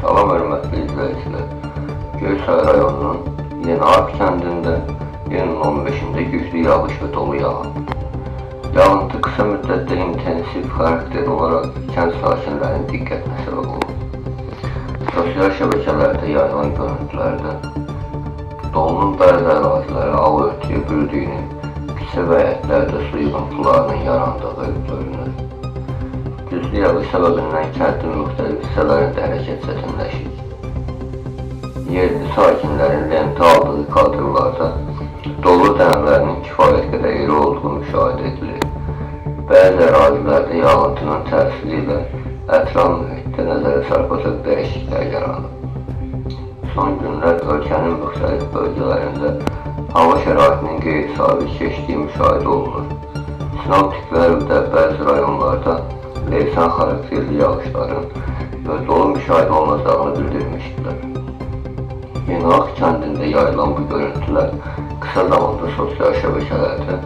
Salam hörmətli izləyicilər. Göyçay rayonunun Yeniak kəndində iyunun 15-də güclü yağış və dolu yağdı. Yağıntı qısa müddətdə intensiv xarakter olaraq kənd sakinlərinin diqqətinə səbəb oldu. Sosial şəbəkələrdə yayılan görüntülərdə dolunun bəzi əraziləri ağ örtüyə bürüdüyünü, küçə və həyətlərdə su yığıntılarının yarandığı görünür. Güclü yağış səbəbindən kəndin müxtəlif hissələrində hərəkət çətinləşir. Yerli sakinlərin lentə aldığı kadrlarda dolu dənələrinin kifayət qədər iri olduğu müşahidə edilir. Bəzi ərazilərdə yağıntının təsiri ilə ətraf mühitdə nəzərə çarpacaq dəyişikliklər yaranıb. Son günlər ölkənin müxtəlif bölgələrində hava şəraitinin qeyri-sabit keçdiyi müşahidə olunur. Sinoptiklər də bəzi rayonlarda leysan xarakterli yağışların və dolu müşahidə olunacağını bildirmişdilər. Yeniak kəndində yayılan bu görüntülər qısa zamanda sosial şəbəkələrdə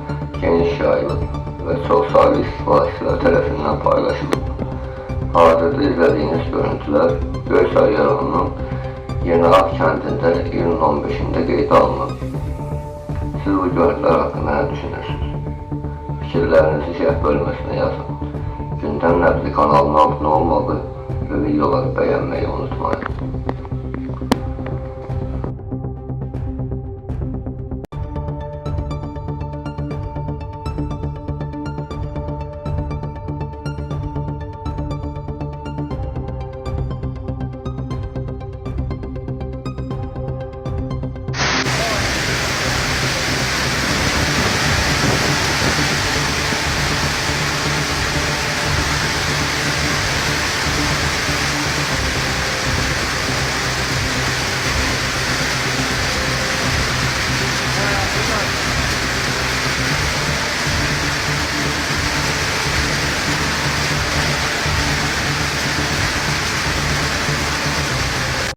geniş yayılıb və çoxsaylı istifaçılar tərəfindən paylaşılıb. Hazırda izlədiyiniz görüntülər Göyçay rayonunun Yeniak kəndində iyunun 15-də qeydə alınıb. Siz bu görüntülər haqqında nə düşünürsünüz? Fikirlərinizi şərh bölməsinə yazın. Gündəm Nəbzi kanalına abunə olmağı və videoları bəyənməyi unutmayın.